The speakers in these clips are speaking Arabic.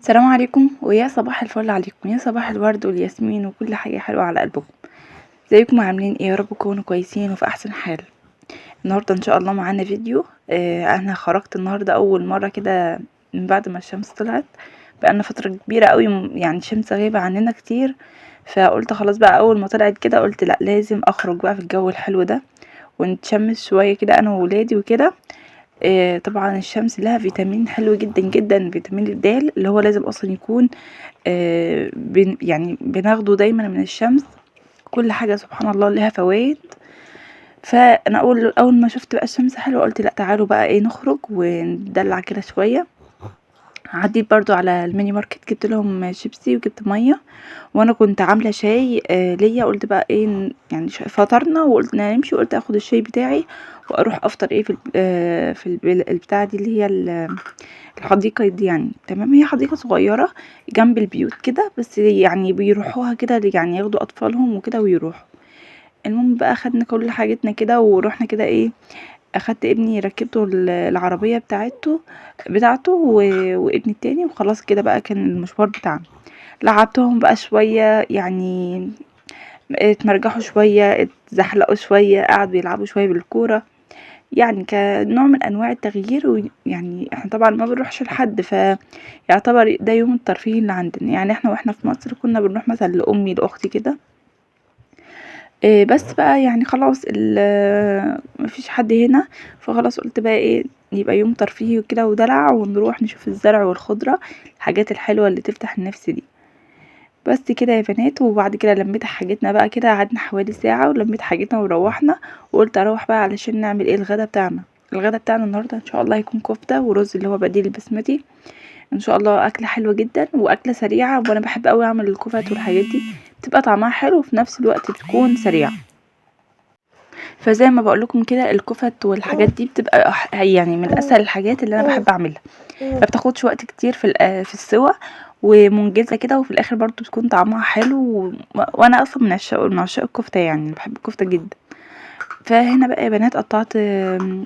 السلام عليكم ويا صباح الفل عليكم، يا صباح الورد والياسمين وكل حاجة حلوة على قلبكم. ازيكم عاملين ايه؟ يا رب تكونوا كويسين وفي احسن حال. النهارده ان شاء الله معانا فيديو. انا خرجت النهارده اول مرة كده من بعد ما الشمس طلعت. بقالنا فترة كبيرة قوي يعني الشمس غايبة عننا كتير. فقلت خلاص بقى اول ما طلعت كده قلت لا لازم اخرج بقى في الجو الحلو ده ونتشمس شوية كده انا وولادي وكده. طبعا الشمس لها فيتامين حلو جدا جدا، فيتامين الدال اللي هو لازم اصلا يكون يعني بناخده دايما من الشمس. كل حاجة سبحان الله لها فوائد. فانا اول ما شفت بقى الشمس حلوة قلت لا تعالوا بقى ايه نخرج وندلع كده شوية. عديت برضو على الميني ماركت جبت لهم شيبسي وجبت مية، وانا كنت عامله شاي ليا. قلت بقى ايه يعني فطرنا وقلنا نمشي، وقلت اخد الشاي بتاعي واروح افطر ايه في البتاعه دي اللي هي الحديقه دي. يعني تمام، هي حديقه صغيره جنب البيوت كده، بس يعني بيروحوها كده يعني ياخدوا اطفالهم وكده ويروحوا. المهم بقى اخدنا كل حاجتنا كده ورحنا كده ايه. اخدت ابني ركبته العربيه بتاعته وابني التاني، وخلاص كده بقى كان المشوار بتاعنا. لعبتهم بقى شوية يعني، اتمرجحوا شوية اتزحلقوا شوية قعدوا يلعبوا شوية بالكورة. يعني كنوع من انواع التغيير، ويعني احنا طبعا ما بنروحش لحد، فيعتبر ده يوم الترفيه اللي عندنا. يعني احنا واحنا في مصر كنا بنروح مثلا لامي لاختي كده. بس بقى يعني خلاص مفيش حد هنا، فخلاص قلت بقى ايه يبقى يوم ترفيهي وكده ودلع، ونروح نشوف الزرع والخضرة، الحاجات الحلوة اللي تفتح النفس دي. بس كده يا بنات، وبعد كده لميت حاجتنا بقى كده، قعدنا حوالي ساعة ولميت حاجتنا وروحنا. وقلت اروح بقى علشان نعمل ايه الغدا بتاعنا. الغدا بتاعنا النهارده ان شاء الله هيكون كفتة ورز اللي هو بديل البسمتي. ان شاء الله اكله حلوه جدا واكله سريعه، وانا بحب قوي اعمل الكفت والحاجات دي، بتبقى طعمها حلو وفي نفس الوقت بتكون سريعه. فزي ما بقول لكم كده الكفت والحاجات دي بتبقى يعني من اسهل الحاجات اللي انا بحب اعملها. ما بتاخدش وقت كتير في السوا، ومنجزه كده، وفي الاخر برضو بتكون طعمها حلو وانا اصلا من عشاق الكفته، يعني بحب الكفته جدا. فهنا بقى يا بنات قطعت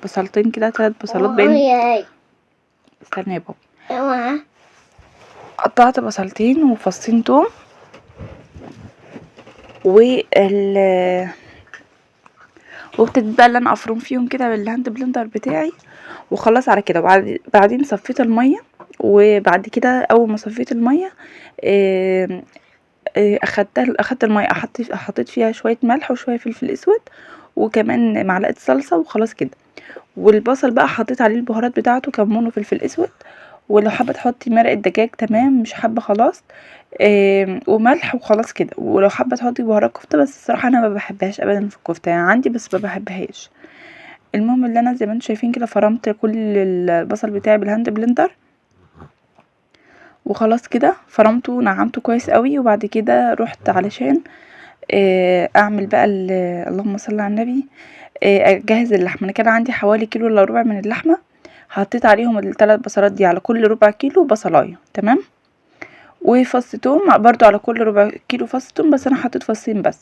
بصلتين كده، 3 بصلات باين. استنى يا بابا. قطعت بصلتين وفصين توم وابتديت بقى اللي انا افرم فيهم كده بالهاند بلندر بتاعي. وخلاص على كده، بعدين صفيت الميه. وبعد كده اول ما صفيت الميه اخدت الميه، حطيت فيها شويه ملح وشويه فلفل اسود وكمان معلقه صلصه وخلاص كده. والبصل بقى حطيت عليه البهارات بتاعته، كمون وفلفل اسود. ولو حابه تحطي مرقه دجاج تمام، مش حابه خلاص. وملح وخلاص كده. ولو حابه تحطي بهارات كفته، بس الصراحه انا ما بحبهاش ابدا في الكفته، يعني عندي بس ما بحبهاش. المهم اللي انا زي ما انتم شايفين كده فرمت كل البصل بتاعي بالهاند بلندر، وخلاص كده فرمته ونعمته كويس قوي. وبعد كده رحت علشان اعمل بقى اللهم صل على النبي. اجهز اللحمه. انا كان عندي حوالي كيلو الا ربع من اللحمه، حطيت عليهم الثلاث بصلات دي على كل ربع كيلو بصلايه تمام. وفص توم برضو على كل ربع كيلو فص توم، بس انا حطيت فصين بس.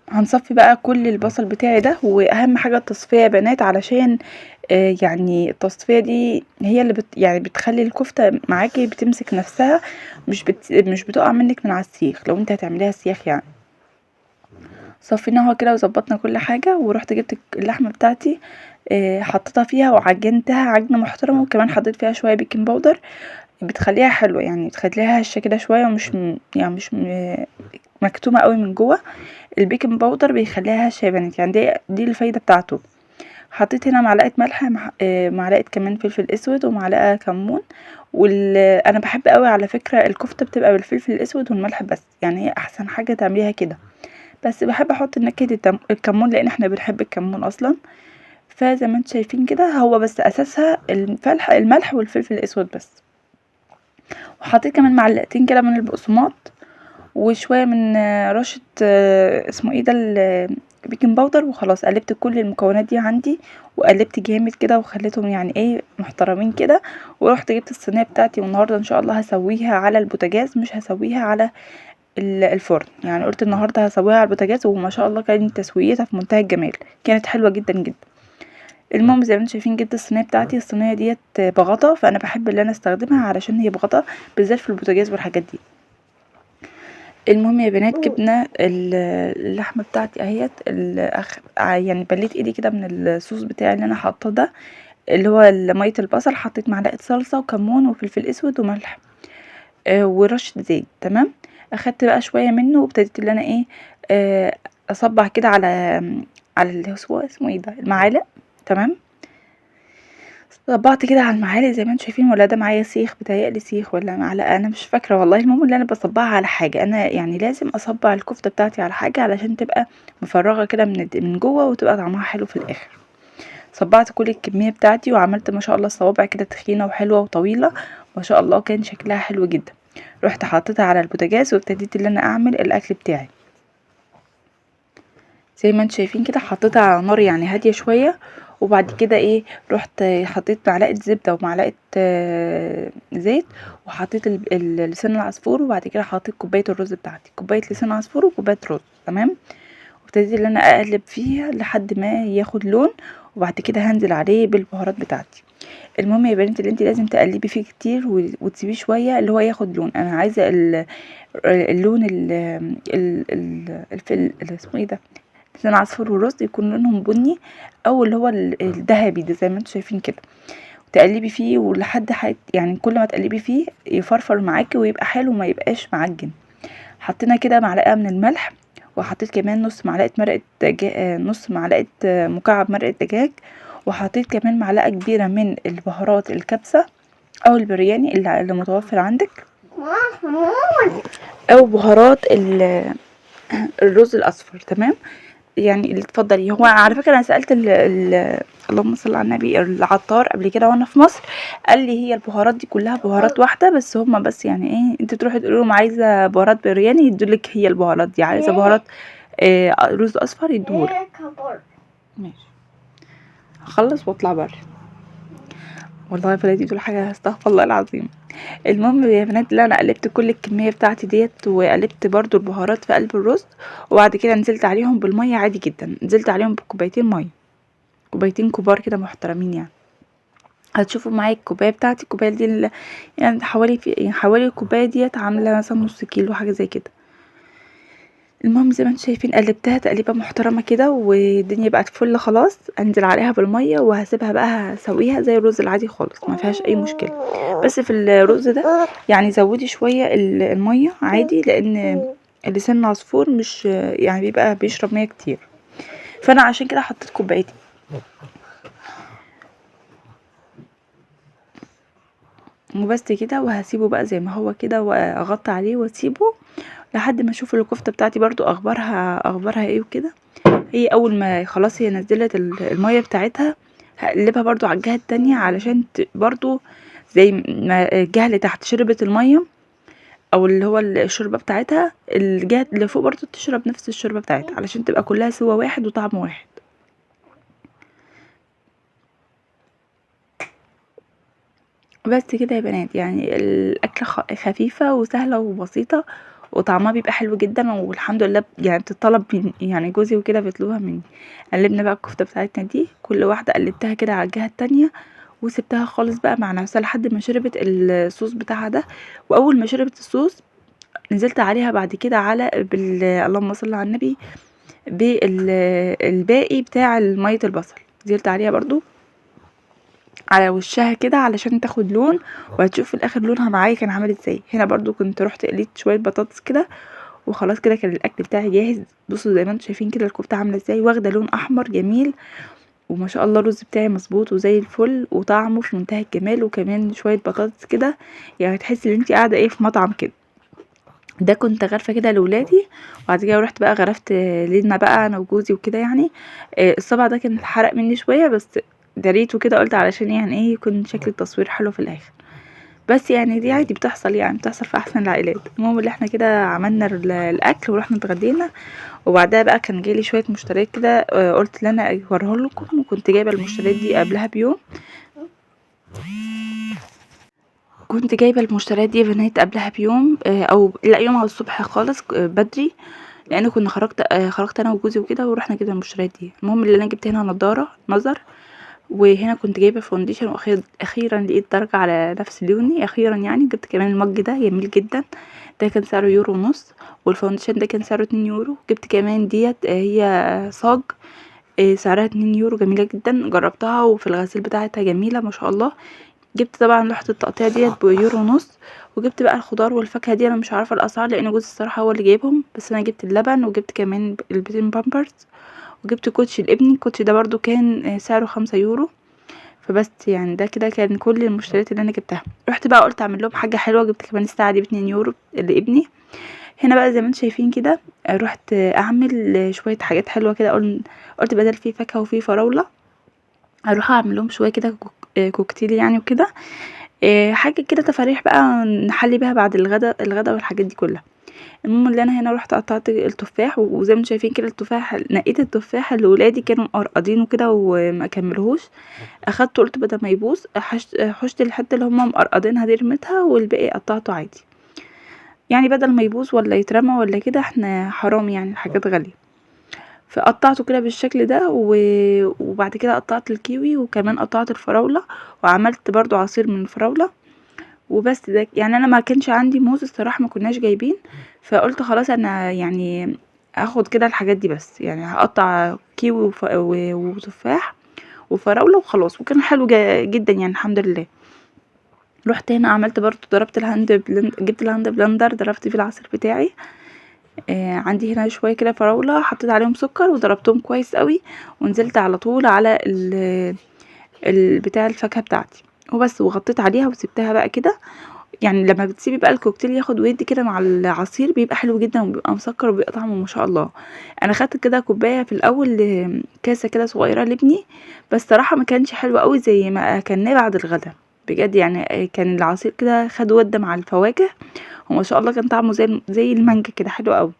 هنصفي بقى كل البصل بتاعي ده، واهم حاجه التصفيه يا بنات، علشان يعني التصفيه دي هي اللي يعني بتخلي الكفته معاكي بتمسك نفسها، مش بتقع منك من على السيخ لو انت هتعمليها سياخ يعني. صفيناها كده وظبطنا كل حاجه، ورحت جبت اللحمه بتاعتي حطيتها فيها وعجنتها عجنه محترمه، وكمان حطيت فيها شويه بيكنج باودر بتخليها حلوه، يعني بتخليها هشه كده شويه ومش يعني مش مكتومه قوي من جوه. البيكنج باودر بيخليها هشه يا بنات، يعني دي الفايده بتاعته. حطيت هنا معلقه ملح، معلقه كمان فلفل اسود ومعلقه كمون. انا بحب قوي على فكره الكفته بتبقى بالفلفل الاسود والملح بس، يعني هي احسن حاجه تعمليها كده. بس بحب احط نكهه الكمون لان احنا بنحب الكمون اصلا. فزي ما انتم شايفين كده هو بس اساسها الملح والفلفل الاسود بس. وحطيت كمان معلقتين كده من البقسماط، وشويه من رشه اسمه ايه ده البيكنج باودر. وخلاص قلبت كل المكونات دي عندي، وقلبت جامد كده وخليتهم يعني ايه محترمين كده. ورحت جبت الصينيه بتاعتي، والنهارده ان شاء الله هسويها على البوتاجاز، مش هسويها على الفرن. يعني قلت النهارده هسويها على البوتاجاز، وما شاء الله كانت تسويتها في منتهى الجمال، كانت حلوه جدا جدا. المهم زي ما انتم شايفين جبت الصينيه بتاعتي. الصينيه ديت بغطا، فانا بحب ان انا استخدمها علشان هي بغطا بالذات في البوتاجاز والحاجات دي. المهم يا بنات جبنا اللحمه بتاعتي اهيت يعني بليت ايدي كده من الصوص بتاعي اللي انا حاطاه ده، اللي هو ميه البصل. حطيت معلقه صلصه وكمون وفلفل اسود وملح ورشه زيت. تمام. اخدت بقى شويه منه وابتديت اللي انا ايه اصبع كده على اللي هو اسمه ايه ده، المعالق. تمام. صبعت كده على المعالق زي ما انتم شايفين، ولا ده معايا سيخ، بتهيألي سيخ ولا معلقه، انا مش فاكره والله. المهم اللي انا بصبعها على حاجه، انا يعني لازم اصبع الكفته بتاعتي على حاجه علشان تبقى مفرغه كده من جوه وتبقى طعمها حلو في الاخر. صبعت كل الكميه بتاعتي وعملت ما شاء الله صوابع كده تخينه وحلوه وطويله، ما شاء الله كان شكلها حلو جدا. رحت حطيتها على البوتاجاز وابتديت ان انا اعمل الاكل بتاعي. زي ما انتم شايفين كده حطيتها على نار يعني هاديه شويه، وبعد كده ايه رحت حطيت معلقه زبده ومعلقه زيت، وحطيت لسان العصفور، وبعد كده حطيت كوبايه الرز بتاعتي، كوبايه لسان عصفور وكوبايه رز. تمام. وابتديت ان انا اقلب فيها لحد ما ياخد لون، وبعد كده هنزل عليه بالبهارات بتاعتي. المهم يا بنتي اللي انت لازم تقلبي فيه كتير وتسيبيه شويه اللي هو ياخد لون. انا عايزه اللون اسمه ايه ده، لسان عصفور والرز يكون لونهم بني، او اللي هو الذهبي ده زي ما انتم شايفين كده. تقلبي فيه ولحد يعني كل ما تقلبي فيه يفرفر معاكي ويبقى حلو وما يبقاش معجن. حطينا كده معلقه من الملح، وحطيت كمان نص معلقه مرقه نص معلقه مكعب مرقه دجاج، وحطيت كمان معلقه كبيره من البهارات الكبسه او البرياني اللي متوفر عندك، او بهارات الرز الاصفر. تمام. يعني اللي تفضلي. هو على فكره انا سالت اللهم صل على النبي العطار قبل كده وانا في مصر، قال لي هي البهارات دي كلها بهارات واحده، بس هما بس يعني ايه انت تروحي تقولي لهم عايزه بهارات برياني يدولك هي البهارات دي، عايزه بهارات رز اصفر يدولك. ماشي. هخلص واطلع بره. والله يا بلادي دول حاجه استغفر الله العظيم. المهم يا بنات اللي انا قلبت كل الكميه بتاعتي ديت، وقلبت برضو البهارات في قلب الرز، وبعد كده نزلت عليهم بالميه عادي جدا. نزلت عليهم بكوبايتين ميه، كوبايتين كبار كده محترمين يعني. هتشوفوا معايا الكوبايه بتاعتي، الكوبايه دي يعني حوالي الكوبايه ديت عامله مثلا نص كيلو حاجه زي كده. المهم زي ما انتم شايفين قلبتها تقليبه محترمه كده، والدنيا بقت فل. خلاص انزل عليها بالميه وهسيبها بقى هسويها زي الرز العادي خالص، ما فيهاش اي مشكله. بس في الرز ده يعني زودي شويه الميه عادي، لان لسان العصفور مش يعني بيبقى بيشرب ميه كتير، فانا عشان كده حطيت كوبايتين. وبس كده، وهسيبه بقى زي ما هو كده واغطي عليه واسيبه لحد ما اشوف الكفته بتاعتي برضو اخبارها ايه وكده. هي اول ما خلاص هي نزلت الميه بتاعتها، هقلبها برضو على الجهه التانية علشان برضو زي ما الجهه اللي تحت شربت الميه او اللي هو الشوربه بتاعتها، الجهه اللي فوق برضو تشرب نفس الشوربه بتاعتها علشان تبقى كلها سوا واحد وطعم واحد. بس كده يا بنات، يعني الاكله خفيفه وسهله وبسيطه، وطعمها بيبقى حلو جدا، والحمد لله يعني بتطلب من يعني جوزي وكده بيطلبها مني. قلبنا بقى الكفته بتاعتنا دي كل واحده قلبتها كده على الجهه التانية، وسبتها خالص بقى مع نفسها لحد ما شربت الصوص بتاعها ده. واول ما شربت الصوص نزلت عليها بعد كده على اللهم صل على النبي بالباقي بتاع ميه البصل، نزلت عليها برضو على وشها كده علشان تاخد لون، وهتشوف في الاخر لونها معايا كان عامل ازاي. هنا برضو كنت رحت قليت شويه بطاطس كده، وخلاص كده كان الاكل بتاعي جاهز. بصوا زي ما انتم شايفين كده الكفته عامله ازاي، واخده لون احمر جميل، وما شاء الله الرز بتاعي مظبوط وزي الفل وطعمه في منتهى الجمال، وكمان شويه بطاطس كده يعني تحسي ان انت قاعده ايه في مطعم كده. ده كنت غارفه كده لاولادي، وبعد كده رحت بقى غرفت لينا بقى انا وجوزي وكده يعني. الصبع ده كان حرق مني شويه، بس دريته كده قلت علشان يعني ايه يكون شكل التصوير حلو في الاخر. بس يعني دي عادي بتحصل، يعني بتحصل في احسن العائلات. المهم اللي احنا كده عملنا الاكل ورحنا اتغدينا، وبعدها بقى كان جايلي شويه مشتريات كده قلت لنا اوريه لكم، وكنت جايبه المشتريات دي قبلها بيوم. كنت جايبه المشتريات دي يا بنات قبلها بيوم او لا يوم على الصبح خالص بدري، لان كنا خرجت انا وجوزي وكده ورحنا جبنا المشتريات دي. المهم اللي انا جبت هنا نظاره نظر، وهنا كنت جايبه فاونديشن واخيرا لقيت درجه على نفس لوني اخيرا. يعني جبت كمان المج ده جميل جدا، ده كان سعره يورو ونص، والفاونديشن ده كان سعره 2 يورو. جبت كمان ديت هي صاج سعرها 2 يورو، جميله جدا، جربتها وفي الغسيل بتاعتها جميله ما شاء الله. جبت طبعا لوحه التقطيع ديت بيورو ونص. وجبت بقى الخضار والفاكهه دي انا مش عارفه الاسعار لان جوزي الصراحه هو اللي جايبهم، بس انا جبت اللبن وجبت كمان البيتين بامبرز وجبت كوتشي لابني. الكوتشي ده برضو كان سعره 5 يورو. فبس يعني ده كده كان كل المشتريات اللي انا جبتها. رحت بقى قلت اعمل لهم حاجه حلوه، جبت كمان الساعه دي ب2 يورو لابني. هنا بقى زي ما انتم شايفين كده رحت اعمل شويه حاجات حلوه كده. قلت بدل فيه فاكهه وفيه فراوله اروح اعمل لهم شويه كده كوكتيل يعني وكده. حاجه كده تفاريح بقى نحلي بيها بعد الغدا والحاجات دي كلها. المهم اللي انا هنا رحت قطعت التفاح، وزي ما انتم شايفين كده التفاح نقيت التفاح اللي ولادي كانوا مقرقضينه كده وما كملوهوش. اخدته قلت بدل ما يبوظ حشت الحته اللي هم مقرقضينها دي رميتها والباقي قطعته عادي، يعني بدل ما يبوظ ولا يترمى ولا كده، احنا حرام يعني الحاجات غاليه. فقطعته كده بالشكل ده وبعد كده قطعت الكيوي وكمان قطعت الفراوله وعملت برضو عصير من الفراوله وبس. ده يعني انا ما كانش عندي موز الصراحه، ما كناش جايبين، فقلت خلاص انا يعني هاخد كده الحاجات دي بس، يعني هقطع كيوي وتفاح وفراوله وخلاص. وكان حلو جدا يعني الحمد لله. رحت هنا عملت برضو ضربت جبت الهاند بلندر ضربت فيه العصير بتاعي. عندي هنا شويه كده فراوله حطيت عليهم سكر وضربتهم كويس قوي، ونزلت على طول على بتاع الفاكهه بتاعتي وبس، وغطيت عليها وسبتها بقى كده. يعني لما بتسيبي بقى الكوكتيل ياخد ويدي كده مع العصير بيبقى حلو جدا وبيبقى مسكر وبيبقى طعمه ما شاء الله. انا خدت كده كوبايه في الاول كاسه كده صغيره لابني، بس صراحه ما كانش حلو قوي زي ما كان بعد الغدا بجد. يعني كان العصير كده خد وده مع الفواكه وما شاء الله كان طعمه زي المانجا كده حلو قوي.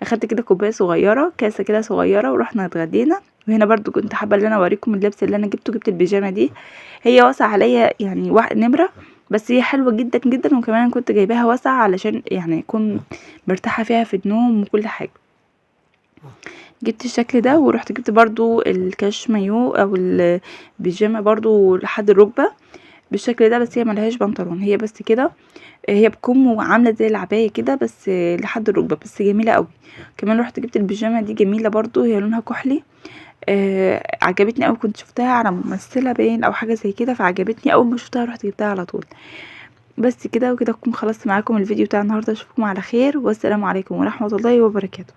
اخدت كده كوبايه صغيره كاسه كده صغيره ورحنا اتغدينا. وهنا برضو كنت حابه ان انا اوريكم اللبس اللي انا جبت البيجامه دي. هي واسعه عليا يعني نمره، بس هي حلوه جدا جدا، وكمان كنت جايباها واسعه علشان يعني اكون مرتاحه فيها في النوم وكل حاجه. جبت الشكل ده ورحت جبت برضو الكاش مايو او البيجامه برضو لحد الركبه بالشكل ده، بس هي ملهاش بنطلون، هي بس كده، هي بكم وعامله زي العبايه كده بس لحد الركبه، بس جميله قوي. كمان رحت جبت البيجامه دي جميله برضو، هي لونها كحلي. عجبتني قوي، كنت شفتها على ممثله باين او حاجه زي كده فعجبتني، اول ما شفتها رحت جبتها على طول. بس كده وكده اكون خلصت معاكم الفيديو بتاع النهارده. اشوفكم على خير والسلام عليكم ورحمه الله وبركاته.